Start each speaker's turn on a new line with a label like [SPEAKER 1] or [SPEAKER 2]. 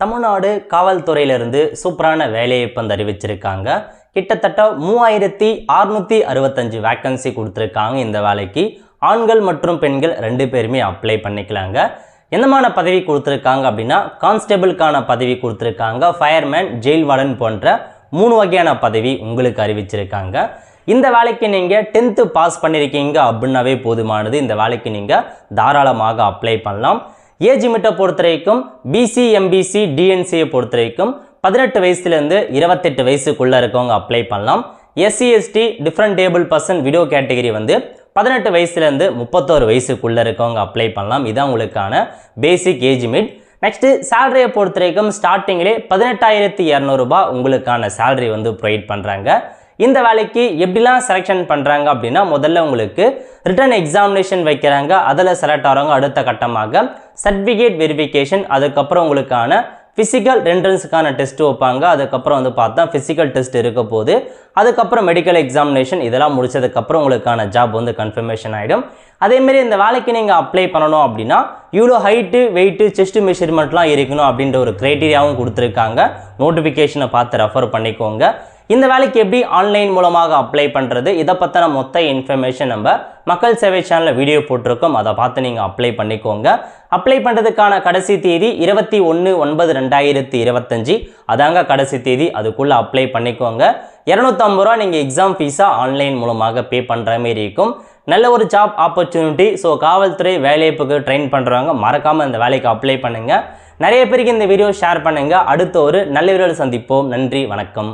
[SPEAKER 1] தமிழ்நாடு காவல்துறையிலிருந்து சூப்பரான வேலைவாய்ப்பு அறிவிச்சிருக்காங்க. கிட்டத்தட்ட 3665 வேக்கன்சி கொடுத்துருக்காங்க. இந்த வேலைக்கு ஆண்கள் மற்றும் பெண்கள் 2 பேருமே அப்ளை பண்ணிக்கலாங்க. என்னமான பதவி கொடுத்துருக்காங்க அப்படின்னா, கான்ஸ்டபிளுக்கான பதவி கொடுத்துருக்காங்க, ஃபயர்மேன், ஜெயில் வார்டன் போன்ற 3 வகையான பதவி உங்களுக்கு அறிவிச்சிருக்காங்க. இந்த வேலைக்கு நீங்கள் 10th பாஸ் பண்ணியிருக்கீங்க அப்படின்னாவே போதுமானது. இந்த வேலைக்கு நீங்கள் தாராளமாக அப்ளை பண்ணலாம். ஏஜ் லிமிட்டை பொறுத்த வரைக்கும் பிசி, எம்பிசி, டிஎன்சியை பொறுத்த வரைக்கும் 18 வயசுலேருந்து 28 வயசுக்குள்ளே இருக்கவங்க அப்ளை பண்ணலாம். SC, ST, different able person, widow category 18 வயசுலேருந்து 31 வயசுக்குள்ளே இருக்கவங்க அப்ளை பண்ணலாம். இதுதான் உங்களுக்கான பேசிக் ஏஜ் லிமிட். நெக்ஸ்ட்டு சேலரியை பொறுத்த வரைக்கும் ஸ்டார்டிங்கிலே 18,200 ரூபாய் உங்களுக்கான சேலரி ப்ரொவைட் பண்ணுறாங்க. இந்த வேலைக்கு எப்படிலாம் செலெக்ஷன் பண்ணுறாங்க அப்படின்னா, முதல்ல உங்களுக்கு ரிட்டன் எக்ஸாமினேஷன் வைக்கிறாங்க. அதில் செலக்ட் ஆகிறவங்க அடுத்த கட்டமாக சர்டிஃபிகேட் வெரிஃபிகேஷன், அதுக்கப்புறம் உங்களுக்கான ஃபிசிக்கல் என்ட்ரன்ஸுக்கான டெஸ்ட் வைப்பாங்க. அதுக்கப்புறம் பார்த்தா ஃபிசிக்கல் டெஸ்ட் இருக்க போது, அதுக்கப்புறம் மெடிக்கல் எக்ஸாமினேஷன், இதெல்லாம் முடிச்சதுக்கப்புறம் உங்களுக்கான ஜாப் கன்ஃபர்மேஷன் ஆகிடும். அதேமாரி இந்த வேலைக்கு நீங்கள் அப்ளை பண்ணணும் அப்படின்னா, இவ்வளோ ஹைட்டு, வெயிட்டு, செஸ்ட் மெஷர்மெண்ட்லாம் இருக்கணும் அப்படின்ற ஒரு க்ரைட்டீரியாவும் கொடுத்துருக்காங்க. நோட்டிஃபிகேஷனை பார்த்து ரெஃபர் பண்ணிக்கோங்க. இந்த வேலைக்கு எப்படி ஆன்லைன் மூலமாக அப்ளை பண்ணுறது, இதை பற்றின மொத்த இன்ஃபர்மேஷன் நம்ம மக்கள் சேவை சேனலில் வீடியோ போட்டிருக்கோம். அதை பார்த்து நீங்கள் அப்ளை பண்ணிக்கோங்க. அப்ளை பண்ணுறதுக்கான கடைசி தேதி 21/9/2025. அதாங்க கடைசி தேதி. அதுக்குள்ளே அப்ளை பண்ணிக்கோங்க. 250 ரூபா நீங்கள் எக்ஸாம் ஃபீஸாக ஆன்லைன் மூலமாக பே பண்ணுற மாரி இருக்கும். நல்ல ஒரு ஜாப் ஆப்பர்ச்சுனிட்டி. ஸோ காவல்துறை வேலைவாய்ப்புக்கு ட்ரெயின் பண்ணுறவங்க மறக்காமல் இந்த வேலைக்கு அப்ளை பண்ணுங்கள். நிறைய பேருக்கு இந்த வீடியோ ஷேர் பண்ணுங்கள். அடுத்த ஒரு நல்ல வீடியோவில் சந்திப்போம். நன்றி, வணக்கம்.